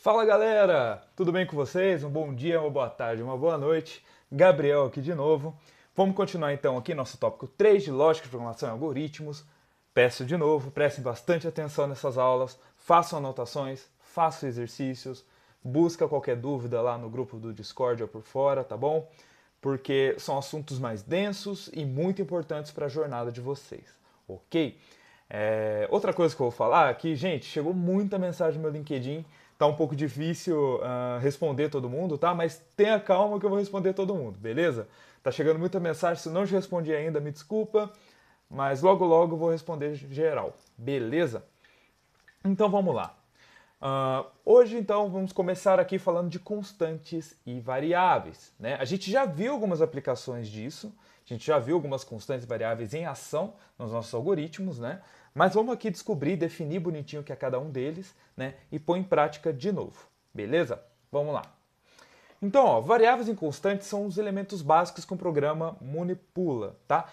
Fala galera, tudo bem com vocês? Um bom dia, uma boa tarde, uma boa noite. Gabriel aqui de novo. Vamos continuar então aqui nosso tópico 3 de lógica de programação e algoritmos. Peço de novo, prestem bastante atenção nessas aulas, façam anotações, façam exercícios, busca qualquer dúvida lá no grupo do Discord ou por fora, tá bom? Porque são assuntos mais densos e muito importantes para a jornada de vocês, ok? Outra coisa que eu vou falar aqui, gente, chegou muita mensagem no meu LinkedIn, tá um pouco difícil responder todo mundo, tá? Mas tenha calma que eu vou responder todo mundo, beleza? Tá chegando muita mensagem, se não te respondi ainda, me desculpa, mas logo logo eu vou responder geral, beleza? Então vamos lá. Hoje então vamos começar aqui falando de constantes e variáveis, né? A gente já viu algumas aplicações disso, a gente já viu algumas constantes e variáveis em ação nos nossos algoritmos, né? Mas vamos aqui descobrir, definir bonitinho o que é cada um deles, né? E pôr em prática de novo, beleza? Vamos lá. Então, ó, variáveis e constantes são os elementos básicos que um programa manipula, tá?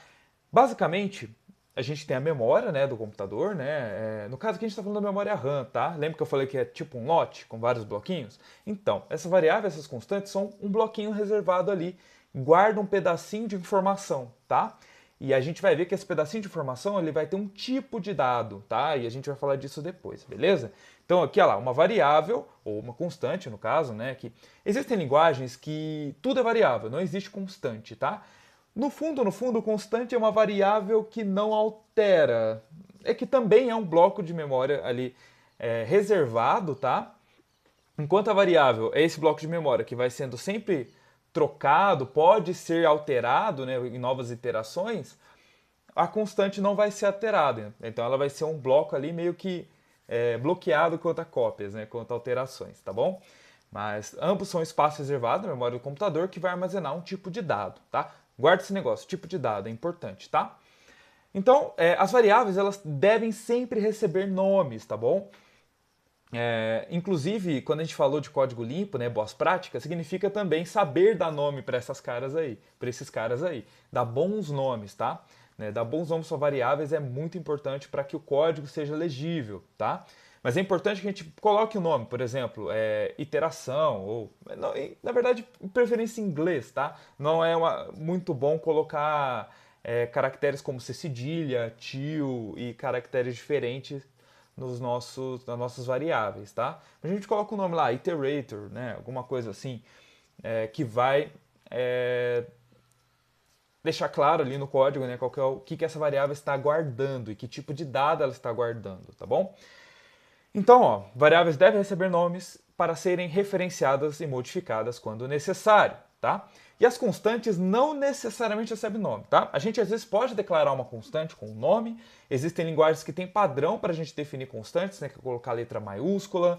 Basicamente, a gente tem a memória, né, do computador, né? No caso aqui a gente está falando da memória RAM, tá? Lembra que eu falei que é tipo um lote com vários bloquinhos? Então, essa variável, essas constantes são um bloquinho reservado ali, guarda um pedacinho de informação, tá? E a gente vai ver que esse pedacinho de informação ele vai ter um tipo de dado, tá? E a gente vai falar disso depois, beleza? Então aqui, olha lá, uma variável, ou uma constante no caso, né? Que existem linguagens que tudo é variável, não existe constante, tá? No fundo, constante é uma variável que não altera. É que também é um bloco de memória ali reservado, tá? Enquanto a variável é esse bloco de memória que vai sendo sempre trocado, pode ser alterado, né, em novas iterações, a constante não vai ser alterada. Então ela vai ser um bloco ali meio que bloqueado quanto a cópias, né, quanto a alterações, tá bom? Mas ambos são espaço reservado na memória do computador que vai armazenar um tipo de dado, tá? Guarda esse negócio, tipo de dado, é importante, tá? Então, as variáveis elas devem sempre receber nomes, tá bom? Inclusive, quando a gente falou de código limpo, né, boas práticas, significa também saber dar nome para essas caras aí, para esses caras aí, dar bons nomes, tá? Né, dar bons nomes para variáveis é muito importante para que o código seja legível, tá? Mas é importante que a gente coloque o nome, por exemplo, iteração, ou, não, na verdade, preferência em inglês, tá? Não é muito bom colocar caracteres como C cedilha, til e caracteres diferentes nas nossas variáveis, tá? A gente coloca o nome lá, iterator, né? Alguma coisa assim, que vai deixar claro ali no código, né? Qual que é o que essa variável está guardando e que tipo de dado ela está guardando, tá bom? Então, ó, variáveis devem receber nomes para serem referenciadas e modificadas quando necessário, tá? E as constantes não necessariamente recebem nome, tá? A gente às vezes pode declarar uma constante com um nome. Existem linguagens que têm padrão para a gente definir constantes, né? Que é colocar letra maiúscula,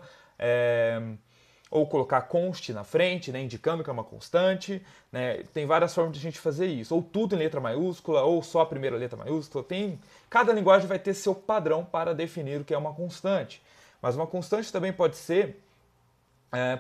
ou colocar const na frente, né? Indicando que é uma constante, né? Tem várias formas de a gente fazer isso. Ou tudo em letra maiúscula, ou só a primeira letra maiúscula. Cada linguagem vai ter seu padrão para definir o que é uma constante. Mas uma constante também pode ser,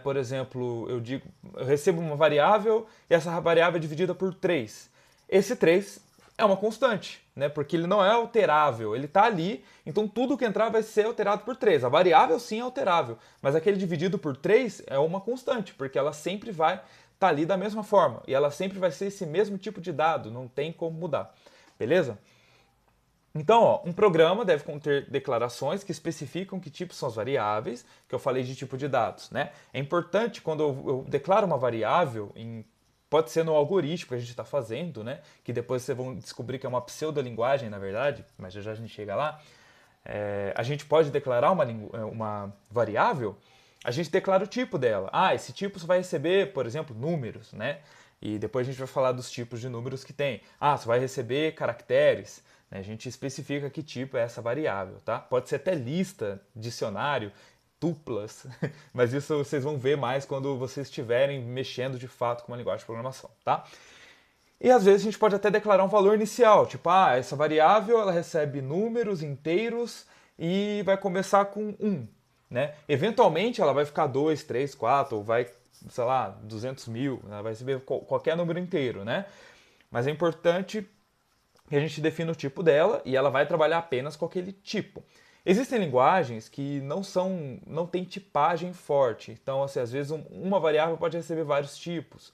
por exemplo, eu recebo uma variável e essa variável é dividida por 3. Esse 3 é uma constante, né? Porque ele não é alterável, ele está ali, então tudo que entrar vai ser alterado por 3. A variável sim é alterável, mas aquele dividido por 3 é uma constante, porque ela sempre vai estar ali da mesma forma, e ela sempre vai ser esse mesmo tipo de dado, não tem como mudar, beleza? Então, ó, um programa deve conter declarações que especificam que tipos são as variáveis, que eu falei de tipo de dados, né? É importante quando eu declaro uma variável, pode ser no algoritmo que a gente está fazendo, né? Que depois vocês vão descobrir que é uma pseudolinguagem, na verdade, mas já já a gente chega lá. A gente pode declarar uma variável, a gente declara o tipo dela. Ah, esse tipo você vai receber, por exemplo, números, né? E depois a gente vai falar dos tipos de números que tem. Ah, você vai receber caracteres. Né? A gente especifica que tipo é essa variável, tá? Pode ser até lista, dicionário, tuplas, mas isso vocês vão ver mais quando vocês estiverem mexendo de fato com uma linguagem de programação, tá? E às vezes a gente pode até declarar um valor inicial, tipo, essa variável ela recebe números inteiros e vai começar com 1, né? Eventualmente ela vai ficar 2, 3, 4, ou vai, sei lá, 200 mil, ela vai receber qualquer número inteiro, né? Mas é importante que a gente defina o tipo dela e ela vai trabalhar apenas com aquele tipo. Existem linguagens que não tem tipagem forte. Então, assim, às vezes uma variável pode receber vários tipos.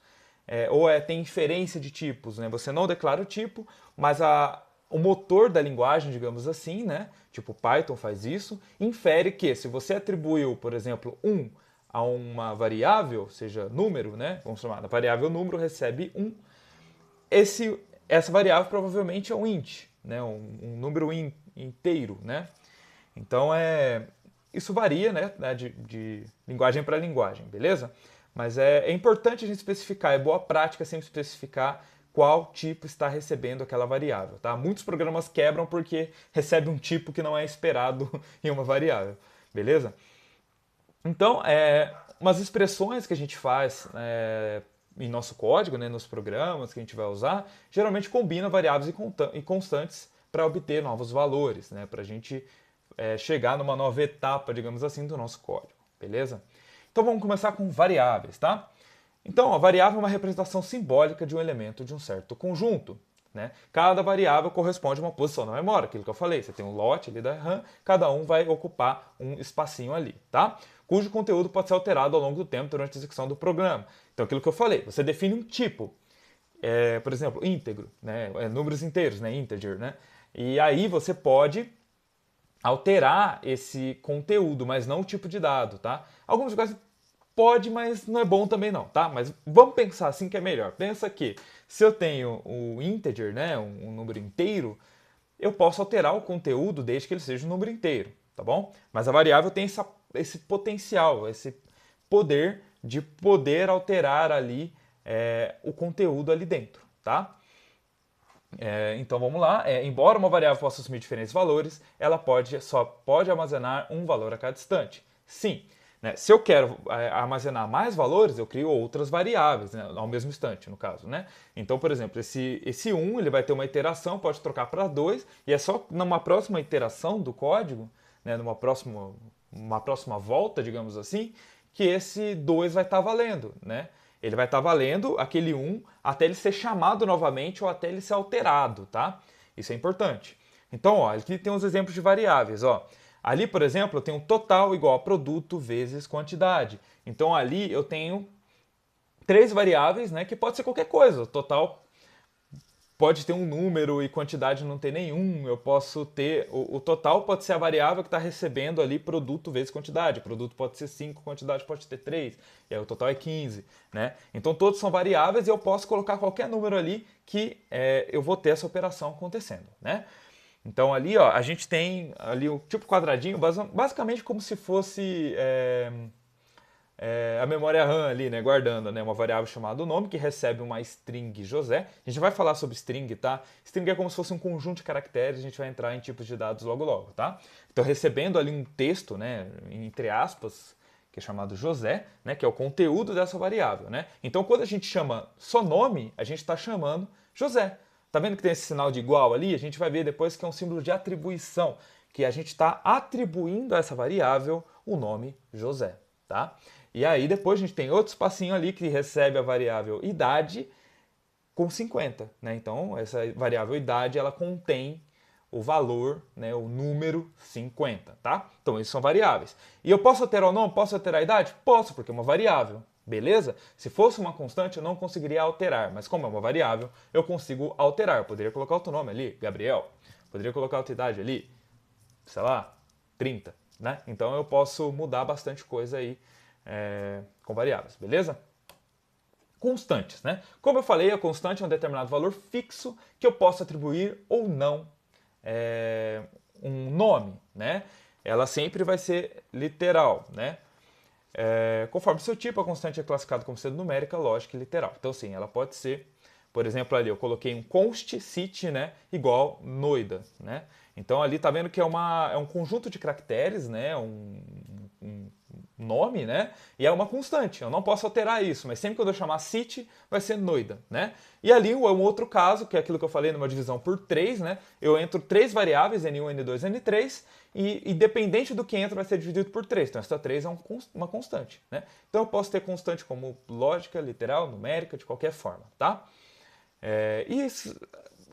Tem inferência de tipos, né? Você não declara o tipo, mas o motor da linguagem, digamos assim, né? Tipo Python faz isso, infere que se você atribuiu, por exemplo, 1 a uma variável, seja número, né? Vamos chamar, a variável número recebe 1, essa variável provavelmente é um int, né? Um número inteiro, né? Então isso varia, né, de linguagem para linguagem, beleza? Mas é importante a gente especificar, é boa prática sempre especificar qual tipo está recebendo aquela variável, tá? Muitos programas quebram porque recebe um tipo que não é esperado em uma variável, beleza? Então, umas expressões que a gente faz em nosso código, né, nos programas que a gente vai usar, geralmente combina variáveis e constantes para obter novos valores, né, para a gente chegar numa nova etapa, digamos assim, do nosso código, beleza? Então vamos começar com variáveis, tá? Então, a variável é uma representação simbólica de um elemento de um certo conjunto. Né? Cada variável corresponde a uma posição na memória, aquilo que eu falei. Você tem um lote ali da RAM, cada um vai ocupar um espacinho ali, tá? Cujo conteúdo pode ser alterado ao longo do tempo durante a execução do programa. Então, aquilo que eu falei, você define um tipo, por exemplo, íntegro, né? Números inteiros, né? Integer, né? E aí você pode alterar esse conteúdo, mas não o tipo de dado, tá? Alguns lugares pode, mas não é bom também não, tá? Mas vamos pensar assim que é melhor. Pensa que se eu tenho o integer, né, um número inteiro, eu posso alterar o conteúdo desde que ele seja um número inteiro, tá bom? Mas a variável tem esse potencial, esse poder de poder alterar ali o conteúdo ali dentro, tá? Então vamos lá. Embora uma variável possa assumir diferentes valores, ela só pode armazenar um valor a cada instante. Sim, né? Se eu quero armazenar mais valores, eu crio outras variáveis, né? Ao mesmo instante, no caso. Né? Então, por exemplo, esse 1 ele vai ter uma iteração, pode trocar para 2, e é só numa próxima iteração do código, né? Uma próxima volta, digamos assim, que esse 2 vai estar valendo. Né? Ele vai estar valendo aquele 1 até ele ser chamado novamente ou até ele ser alterado, tá? Isso é importante. Então, ó, aqui tem uns exemplos de variáveis, ó. Ali, por exemplo, eu tenho total igual a produto vezes quantidade. Então, ali eu tenho três variáveis, né, que pode ser qualquer coisa. Total pode ter um número e quantidade não ter nenhum. Eu posso ter... O total pode ser a variável que está recebendo ali produto vezes quantidade. Produto pode ser 5, quantidade pode ter 3. E aí o total é 15. Né? Então todos são variáveis e eu posso colocar qualquer número ali que eu vou ter essa operação acontecendo. Né? Então ali ó, a gente tem ali o tipo quadradinho, basicamente como se fosse... a memória RAM ali, né, guardando, né, uma variável chamada nome que recebe uma string José. A gente vai falar sobre string, tá? String é como se fosse um conjunto de caracteres, a gente vai entrar em tipos de dados logo logo, tá? Então recebendo ali um texto, né, entre aspas, que é chamado José, né, que é o conteúdo dessa variável, né? Então quando a gente chama só nome, a gente está chamando José. Tá vendo que tem esse sinal de igual ali? A gente vai ver depois que é um símbolo de atribuição, que a gente está atribuindo a essa variável o nome José, tá? E aí depois a gente tem outro espacinho ali que recebe a variável idade com 50, né? Então essa variável idade ela contém o valor, né, o número 50, tá? Então isso são variáveis. E eu posso alterar o nome? Posso alterar a idade? Posso, porque é uma variável. Beleza? Se fosse uma constante, eu não conseguiria alterar, mas como é uma variável, eu consigo alterar. Eu poderia colocar outro nome ali, Gabriel. Poderia colocar outra idade ali, sei lá, 30, né? Então eu posso mudar bastante coisa aí com variáveis, beleza? Constantes, né? Como eu falei, a constante é um determinado valor fixo que eu posso atribuir ou não um nome, né? Ela sempre vai ser literal, né? Conforme seu tipo, a constante é classificada como sendo numérica, lógica e literal. Então, sim, ela pode ser, por exemplo, ali eu coloquei um const sit, né, igual noida, né? Então ali tá vendo que é um conjunto de caracteres, né, um nome, né, e é uma constante. Eu não posso alterar isso, mas sempre que eu chamar sit, vai ser noida, né? E ali é um outro caso, que é aquilo que eu falei numa divisão por 3, né? Eu entro três variáveis, N1, N2, N3, e independente do que entra vai ser dividido por 3. Então essa 3 é uma constante, né? Então eu posso ter constante como lógica, literal, numérica, de qualquer forma, tá? E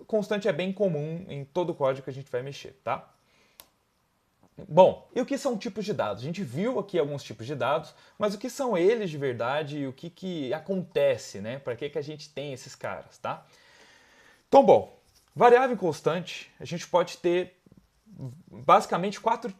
constante é bem comum em todo o código que a gente vai mexer, tá? Bom, e o que são tipos de dados? A gente viu aqui alguns tipos de dados, mas o que são eles de verdade e o que acontece, né? Para que a gente tem esses caras, tá? Então, bom, variável constante, a gente pode ter basicamente 4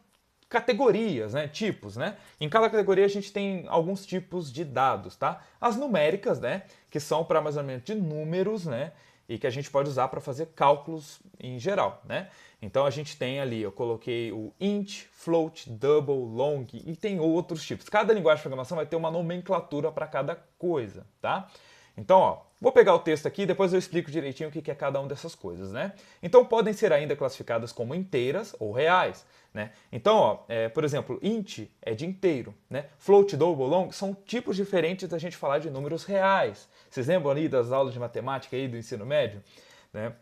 categorias, né, tipos, né? Em cada categoria a gente tem alguns tipos de dados, tá? As numéricas, né, que são para armazenamento de números, né, e que a gente pode usar para fazer cálculos em geral, né? Então a gente tem ali, eu coloquei o int, float, double, long e tem outros tipos. Cada linguagem de programação vai ter uma nomenclatura para cada coisa, tá? Então, ó, vou pegar o texto aqui e depois eu explico direitinho o que é cada uma dessas coisas, né? Então, podem ser ainda classificadas como inteiras ou reais, né? Então, ó, por exemplo, int é de inteiro, né? Float, double, long são tipos diferentes da gente falar de números reais. Vocês lembram ali das aulas de matemática aí do ensino médio, né?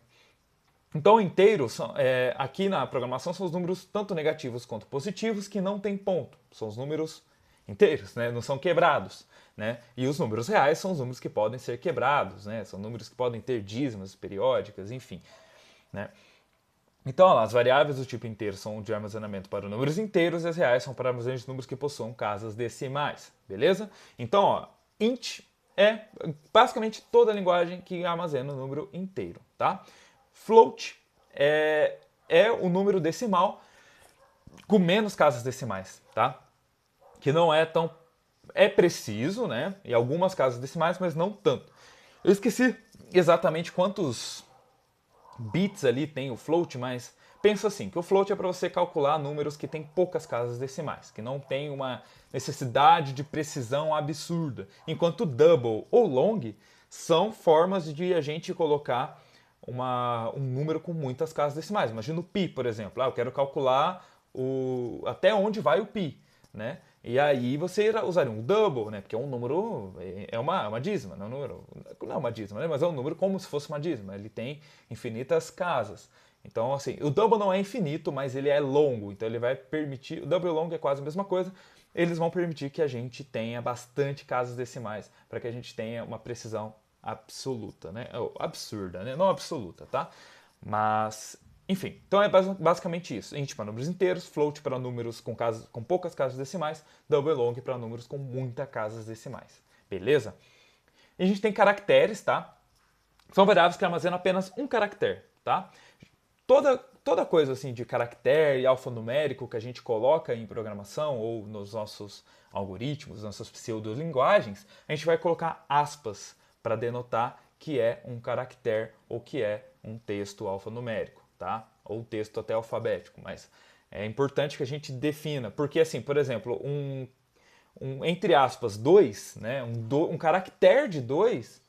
Então, inteiros, aqui na programação, são os números tanto negativos quanto positivos que não tem ponto. São os números inteiros, né? Não são quebrados. Né? E os números reais são os números que podem ser quebrados, né? São números que podem ter dízimas periódicas, enfim. Né? Então, ó, as variáveis do tipo inteiro são de armazenamento para números inteiros e as reais são para armazenamento de números que possuam casas decimais, beleza? Então, ó, int é basicamente toda a linguagem que armazena o número inteiro, tá? Float é o número decimal com menos casas decimais, tá? Que não é tão... É preciso, né? E algumas casas decimais, mas não tanto. Eu esqueci exatamente quantos bits ali tem o float, mas pensa assim, que o float é para você calcular números que tem poucas casas decimais, que não tem uma necessidade de precisão absurda. Enquanto double ou long são formas de a gente colocar um número com muitas casas decimais. Imagina o pi, por exemplo. Eu quero calcular até onde vai o pi, né? E aí você usaria um double, né? Porque é um número, é uma dízima, não é um número, não é uma dízima, né? Mas é um número como se fosse uma dízima. Ele tem infinitas casas. Então, assim, o double não é infinito, mas ele é longo. Então ele vai permitir, o double e o long é quase a mesma coisa. Eles vão permitir que a gente tenha bastante casas decimais, para que a gente tenha uma precisão absoluta, né? Absurda, né? Não absoluta, tá? Mas, enfim, então é basicamente isso. Int para números inteiros, float para números com poucas casas decimais, double long para números com muitas casas decimais. Beleza? E a gente tem caracteres, tá? São variáveis que armazenam apenas um caractere, tá? Toda coisa assim de caractere e alfanumérico que a gente coloca em programação ou nos nossos algoritmos, nossas pseudolinguagens, a gente vai colocar aspas para denotar que é um caractere ou que é um texto alfanumérico, tá? Ou texto até alfabético, mas é importante que a gente defina, porque assim, por exemplo, entre aspas 2, né? Um caractere de 2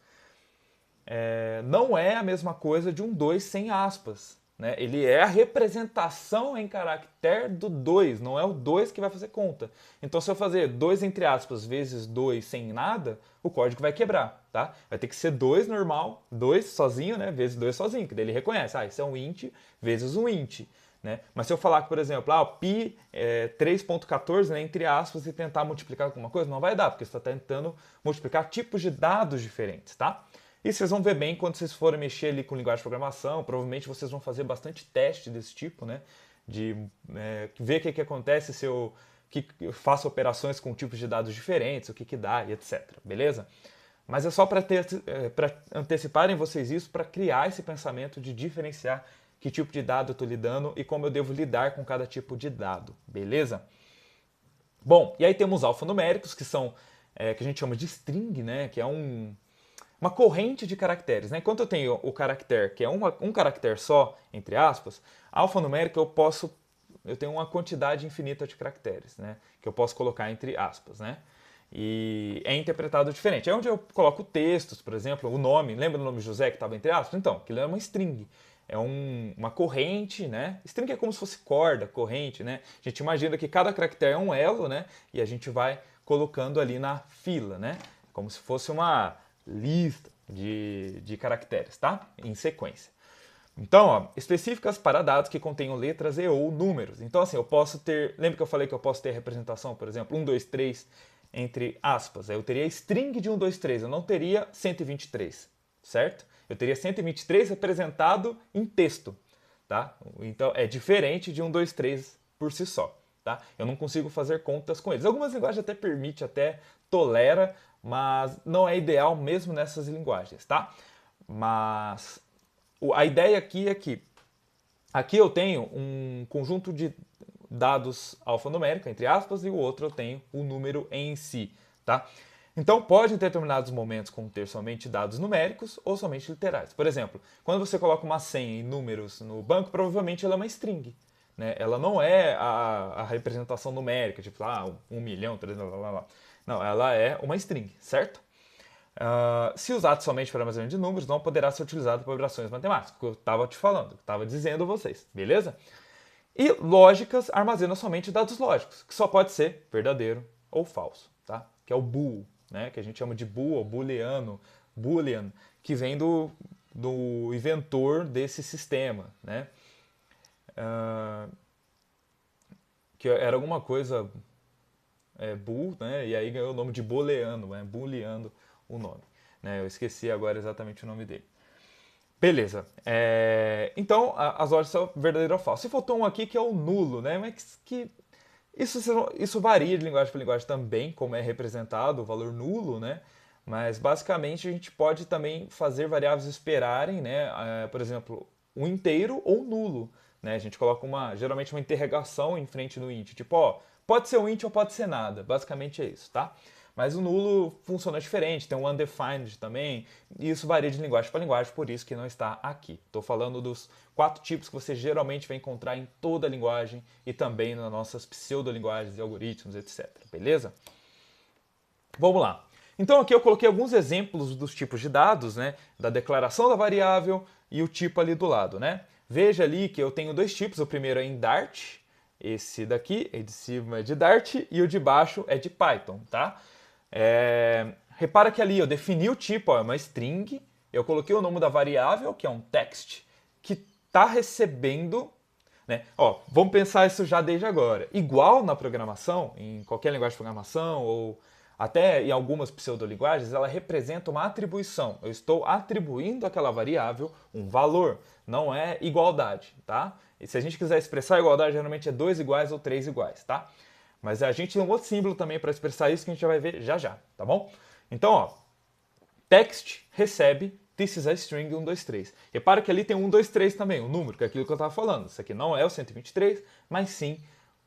não é a mesma coisa de um 2 sem aspas. Né? Ele é a representação em caractere do 2, não é o 2 que vai fazer conta. Então, se eu fazer 2 entre aspas vezes 2 sem nada, o código vai quebrar. Tá? Vai ter que ser 2 normal, 2 sozinho, né? Vezes 2 sozinho, que daí ele reconhece. Isso é um int vezes um int. Né? Mas se eu falar que, por exemplo, pi é 3.14, né, entre aspas, e tentar multiplicar alguma coisa, não vai dar, porque você está tentando multiplicar tipos de dados diferentes. Tá? E vocês vão ver bem quando vocês forem mexer ali com linguagem de programação, provavelmente vocês vão fazer bastante teste desse tipo, né? De ver o que acontece se eu faço operações com tipos de dados diferentes, o que dá e etc. Beleza? Mas é só para anteciparem vocês isso, para criar esse pensamento de diferenciar que tipo de dado eu estou lidando e como eu devo lidar com cada tipo de dado. Beleza? Bom, e aí temos alfanuméricos, que são que a gente chama de string, né? Que é uma corrente de caracteres. Né? Enquanto eu tenho o caractere, que é um caractere só, entre aspas, alfanumérico eu tenho uma quantidade infinita de caracteres, né? Que eu posso colocar entre aspas. Né? E é interpretado diferente. É onde eu coloco textos, por exemplo, o nome, lembra do nome José que estava entre aspas? Então, aquilo é uma string. É uma corrente, né? String é como se fosse corda, corrente, né? A gente imagina que cada caractere é um elo, né? E a gente vai colocando ali na fila, né? Como se fosse uma lista de caracteres, tá? Em sequência. Então, ó, específicas para dados que contenham letras e ou números. Então, assim, eu posso ter... Lembra que eu falei que eu posso ter representação, por exemplo, 1, 2, 3, entre aspas. Eu teria string de 1, 2, 3, eu não teria 123, certo? Eu teria 123 representado em texto, tá? Então, é diferente de 1, 2, 3 por si só. tá? Eu não consigo fazer contas com eles. Algumas linguagens até permite, até tolera, mas não é ideal mesmo nessas linguagens, tá? Mas a ideia aqui é que aqui eu tenho um conjunto de dados alfanumérico, entre aspas, e o outro eu tenho o número em si, tá? Então, pode em determinados momentos conter somente dados numéricos ou somente literais. Por exemplo, quando você coloca uma senha em números no banco, provavelmente ela é uma string, né? Ela não é a representação numérica, tipo, 1 milhão, 3, blá, blá, blá. Não, ela é uma string, certo? Se usado somente para armazenamento de números, não poderá ser utilizado para operações matemáticas, que eu estava te falando, que eu estava dizendo a vocês, beleza? E lógicas armazenam somente dados lógicos, que só pode ser verdadeiro ou falso, tá? Que é o bool, né? Que a gente chama de bool ou booleano, boolean, que vem do inventor desse sistema, né? Que era alguma coisa bool, né? E aí ganhou o nome de booleano, né? Booleano o nome, né? Eu esqueci agora exatamente o nome dele. Beleza. Então, as ordens são verdadeiro ou falso. Se faltou um aqui que é o nulo, né? Mas que isso varia de linguagem para linguagem também, como é representado o valor nulo, né? Mas basicamente a gente pode também fazer variáveis esperarem, né? Por exemplo, um inteiro ou nulo, né? A gente coloca geralmente uma interrogação em frente do int, tipo, ó, pode ser um int ou pode ser nada. Basicamente é isso, tá? Mas o nulo funciona diferente, tem um undefined também, e isso varia de linguagem para linguagem, por isso que não está aqui. Estou falando dos 4 tipos que você geralmente vai encontrar em toda a linguagem e também nas nossas pseudolinguagens e algoritmos, etc. Beleza? Vamos lá. Então aqui eu coloquei alguns exemplos dos tipos de dados, né? Da declaração da variável e o tipo ali do lado, né? Veja ali que eu tenho 2 tipos, o primeiro é em Dart, esse daqui, de cima é de Dart e o de baixo é de Python, tá? Repara que ali eu defini o tipo, ó, é uma string, eu coloquei o nome da variável, que é um text, que está recebendo, né? Ó, vamos pensar isso já desde agora. Igual na programação, em qualquer linguagem de programação, ou até em algumas pseudolinguagens, ela representa uma atribuição. Eu estou atribuindo àquela variável um valor, não é igualdade, tá? E se a gente quiser expressar a igualdade, geralmente é 2 iguais ou 3 iguais, tá? Mas a gente tem um outro símbolo também para expressar isso que a gente já vai ver já já, tá bom? Então, ó, text recebe this is a string 1, 2, 3. Repara que ali tem 1, 2, 3 também, o número, que é aquilo que eu estava falando. Isso aqui não é o 123, mas sim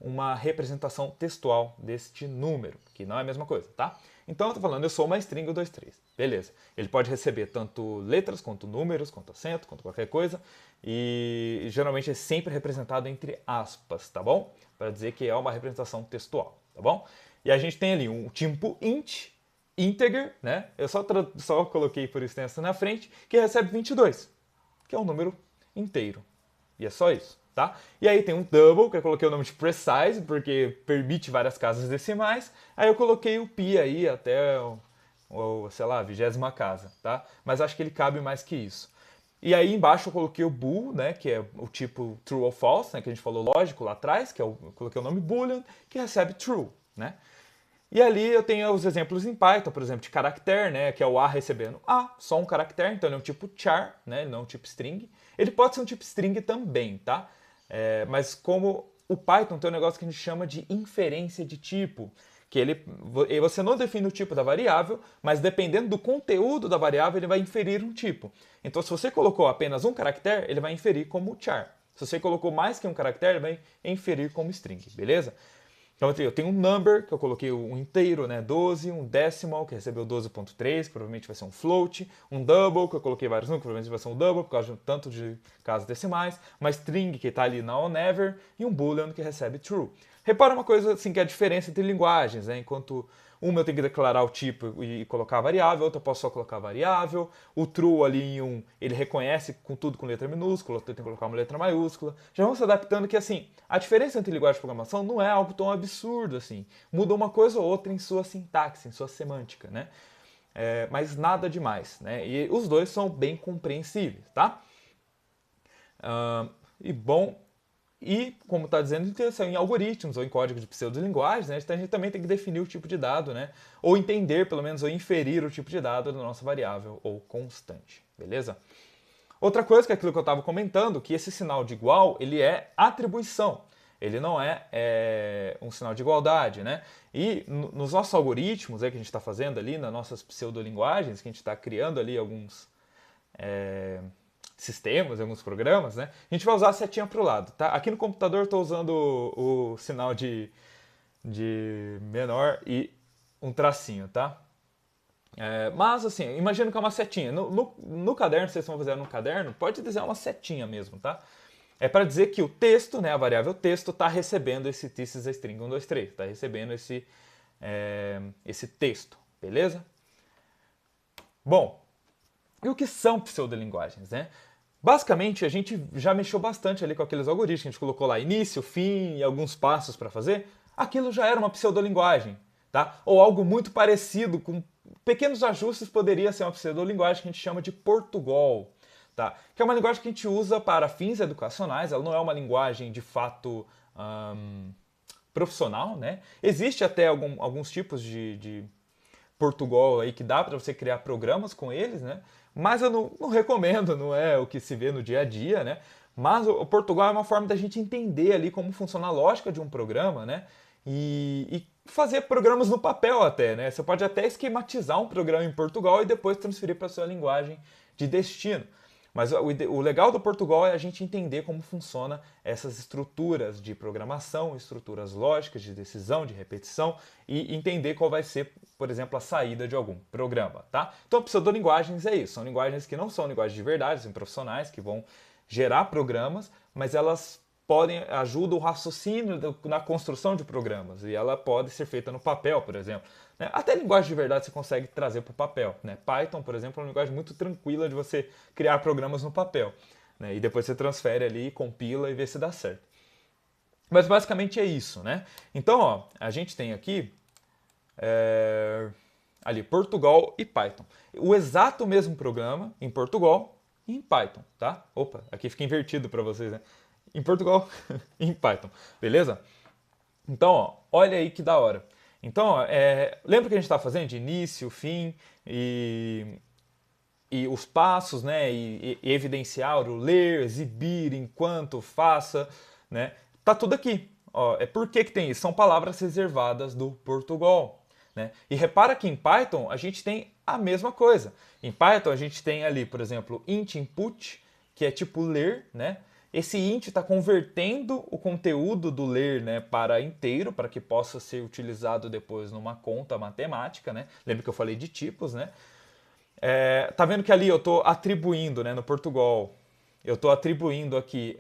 uma representação textual deste número, que não é a mesma coisa, tá? Então eu estou falando, eu sou uma string 1, 2, 3. Beleza. Ele pode receber tanto letras, quanto números, quanto acento, quanto qualquer coisa. E geralmente é sempre representado entre aspas, tá bom? Para dizer que é uma representação textual, tá bom? E a gente tem ali um tipo int, integer, né? Eu só coloquei por extenso na frente, que recebe 22, que é um número inteiro. E é só isso, tá? E aí tem um double, que eu coloquei o nome de precise, porque permite várias casas decimais. Aí eu coloquei o pi aí até, sei lá, a 20ª casa, tá? Mas acho que ele cabe mais que isso. E aí embaixo eu coloquei o bool, né, que é o tipo true ou false, né, que a gente falou lógico lá atrás, que eu coloquei o nome boolean, que recebe true, né? E ali eu tenho os exemplos em Python, por exemplo, de caractere, né, que é o A recebendo A, só um caractere, então ele é um tipo char, né, ele não é um tipo string. Ele pode ser um tipo string também, tá? Mas como o Python tem um negócio que a gente chama de inferência de tipo, que você não define o tipo da variável, mas dependendo do conteúdo da variável, ele vai inferir um tipo. Então, se você colocou apenas um caractere, ele vai inferir como char. Se você colocou mais que um caractere, ele vai inferir como string, beleza? Então, eu tenho um number, que eu coloquei um inteiro, né, 12, um decimal, que recebeu 12.3, que provavelmente vai ser um float, um double, que eu coloquei vários números, que provavelmente vai ser um double, por causa de tanto de casas decimais, uma string, que está ali na or never, e um boolean, que recebe true. Repara uma coisa assim, que é a diferença entre linguagens, né? Enquanto uma eu tenho que declarar o tipo e colocar a variável, outra eu posso só colocar a variável. O true ali em um, ele reconhece com tudo com letra minúscula, outro eu tenho que colocar uma letra maiúscula. Já vamos se adaptando que assim, a diferença entre linguagem de programação não é algo tão absurdo assim. Muda uma coisa ou outra em sua sintaxe, em sua semântica, né? Mas nada demais, né? E os dois são bem compreensíveis, tá? E, como está dizendo, em algoritmos ou em código de pseudolinguagens, né, a gente também tem que definir o tipo de dado, né, ou entender, pelo menos, ou inferir o tipo de dado da nossa variável ou constante, beleza? Outra coisa que é aquilo que eu estava comentando, que esse sinal de igual, ele é atribuição. ele não é um sinal de igualdade, né? E nos nossos algoritmos que a gente está fazendo ali, nas nossas pseudolinguagens, que a gente está criando ali alguns sistemas, alguns programas, né? A gente vai usar a setinha para o lado, tá? Aqui no computador eu estou usando o sinal de menor e um tracinho, tá? Mas assim, imagina que é uma setinha. No caderno, vocês vão fazer no caderno, pode dizer uma setinha mesmo, tá? É para dizer que o texto, né, a variável texto, está recebendo esse this is a string 123, está recebendo esse texto, beleza? Bom, e o que são pseudolinguagens, né? Basicamente, a gente já mexeu bastante ali com aqueles algoritmos, a gente colocou lá início, fim e alguns passos para fazer. Aquilo já era uma pseudolinguagem, tá? Ou algo muito parecido, com pequenos ajustes, poderia ser uma pseudolinguagem que a gente chama de Portugal, tá? Que é uma linguagem que a gente usa para fins educacionais, ela não é uma linguagem de fato profissional, né? Existe até alguns tipos de Portugal aí que dá para você criar programas com eles, né? Mas eu não recomendo, não é o que se vê no dia a dia, né? Mas o Portugal é uma forma da gente entender ali como funciona a lógica de um programa, né? E fazer programas no papel até, né? Você pode até esquematizar um programa em Portugal e depois transferir para a sua linguagem de destino. Mas o legal do Portugal é a gente entender como funciona essas estruturas de programação, estruturas lógicas de decisão, de repetição e entender qual vai ser, por exemplo, a saída de algum programa, tá? Então, pseudolinguagens é isso, são linguagens que não são linguagens de verdade, são profissionais que vão gerar programas, mas elas ajudam o raciocínio na construção de programas e ela pode ser feita no papel, por exemplo. Até linguagem de verdade você consegue trazer para o papel. Né? Python, por exemplo, é uma linguagem muito tranquila de você criar programas no papel. Né? E depois você transfere ali, compila e vê se dá certo. Mas basicamente é isso. Né? Então, ó, a gente tem aqui ali Portugal e Python. O exato mesmo programa em Portugal e em Python. Tá? Opa, aqui fica invertido para vocês. Né? Em Portugal e em Python. Beleza? Então, ó, olha aí que da hora. Então, ó, lembra que a gente está fazendo de início, fim e os passos, né? E evidenciar, o ler, exibir, enquanto, faça, né? Tá tudo aqui. Ó, por que tem isso? São palavras reservadas do Portugal. Né? E repara que em Python a gente tem a mesma coisa. Em Python a gente tem ali, por exemplo, int input, que é tipo ler, né? Esse int está convertendo o conteúdo do ler, né, para inteiro, para que possa ser utilizado depois numa conta matemática. Né? Lembra que eu falei de tipos, né? Tá vendo que ali eu estou atribuindo, né, no Portugal, eu estou atribuindo aqui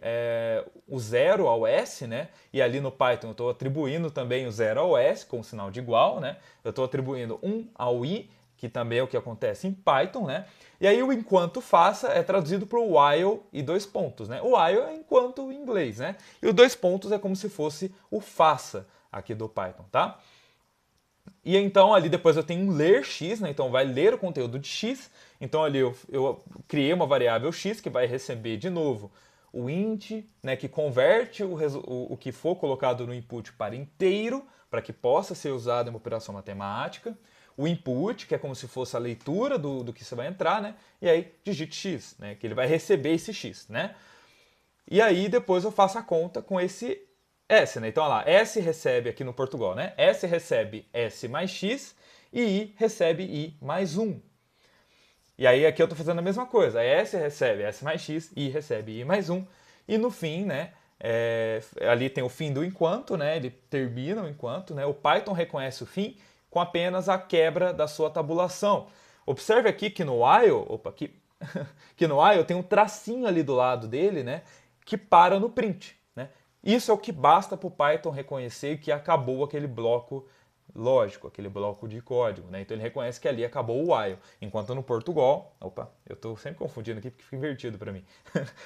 o 0 ao S, né? E ali no Python eu estou atribuindo também o 0 ao S, com o sinal de igual, né? Eu estou atribuindo 1 ao I, que também é o que acontece em Python, né? E aí o enquanto faça é traduzido para o while e dois pontos, né? O while é enquanto em inglês, né? E o dois pontos é como se fosse o faça aqui do Python, tá? E então ali depois eu tenho um ler x, né? Então vai ler o conteúdo de x. Então ali eu criei uma variável x que vai receber de novo o int, né? Que converte o que for colocado no input para inteiro, para que possa ser usado em uma operação matemática. O input, que é como se fosse a leitura do que você vai entrar, né? E aí digite x, né? Que ele vai receber esse x, né? E aí depois eu faço a conta com esse S, né? Então, olha lá, S recebe aqui no Portugal, né? S recebe S mais X e I recebe I mais 1. E aí aqui eu estou fazendo a mesma coisa. S recebe S mais X, I recebe I mais 1. E no fim, né? Ali tem o fim do enquanto, né? Ele termina o enquanto, né? O Python reconhece o fim com apenas a quebra da sua tabulação. Observe aqui que no while, que no while tem um tracinho ali do lado dele, né? Que para no print. Né? Isso é o que basta para o Python reconhecer que acabou aquele bloco lógico, aquele bloco de código. Né? Então ele reconhece que ali acabou o while. Enquanto no Portugal... Opa, eu estou sempre confundindo aqui porque fica invertido para mim.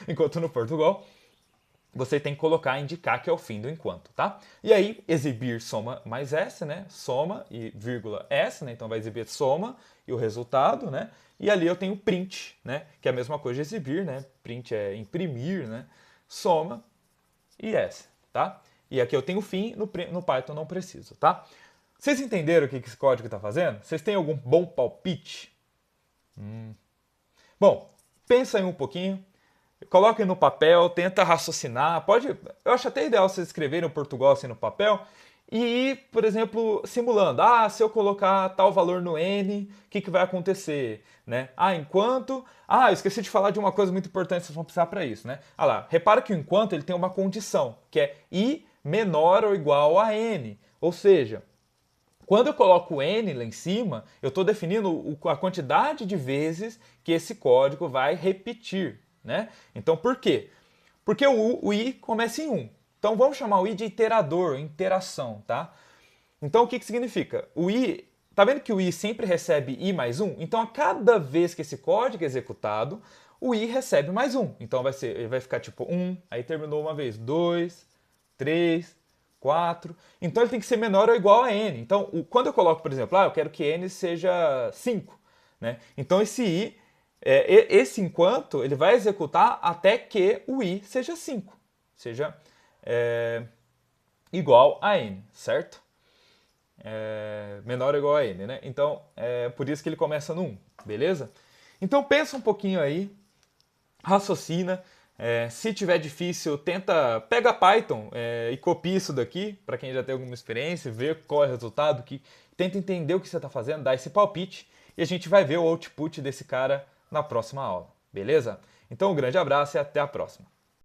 Enquanto no Portugal, você tem que colocar, indicar que é o fim do enquanto, tá? E aí, exibir soma mais S, né? Soma e vírgula S, né? Então vai exibir soma e o resultado, né? E ali eu tenho print, né? Que é a mesma coisa de exibir, né? Print é imprimir, né? Soma e S, tá? E aqui eu tenho fim, no Python não preciso, tá? Vocês entenderam o que esse código está fazendo? Vocês têm algum bom palpite? Bom, pensa aí um pouquinho. Coloquem no papel, tenta raciocinar. Pode, eu acho até ideal vocês escreverem o Portugal assim no papel e ir, por exemplo, simulando. Ah, se eu colocar tal valor no n, o que vai acontecer? Né? Ah, enquanto... Ah, eu esqueci de falar de uma coisa muito importante, vocês vão precisar para isso. Né? Ah lá, repara que o enquanto ele tem uma condição, que é i menor ou igual a n. Ou seja, quando eu coloco n lá em cima, eu estou definindo a quantidade de vezes que esse código vai repetir. Né? Então, por quê? Porque o i começa em 1. Então, vamos chamar o i de iterador, interação. Tá? Então, o que significa? O i, tá vendo que o i sempre recebe i mais 1? Então, a cada vez que esse código é executado, o i recebe mais 1. Então, ele vai ficar tipo 1, aí terminou uma vez, 2, 3, 4. Então, ele tem que ser menor ou igual a n. Então, quando eu coloco, por exemplo, eu quero que n seja 5. Né? Então, esse i, esse enquanto, ele vai executar até que o i seja 5. Seja igual a n, certo? Menor ou igual a n, né? Então, por isso que ele começa no 1, beleza? Então, pensa um pouquinho aí, raciocina. Se tiver difícil, pega Python e copia isso daqui, para quem já tem alguma experiência, vê qual é o resultado, tenta entender o que você está fazendo, dá esse palpite, e a gente vai ver o output desse cara na próxima aula, beleza? Então, um grande abraço e até a próxima.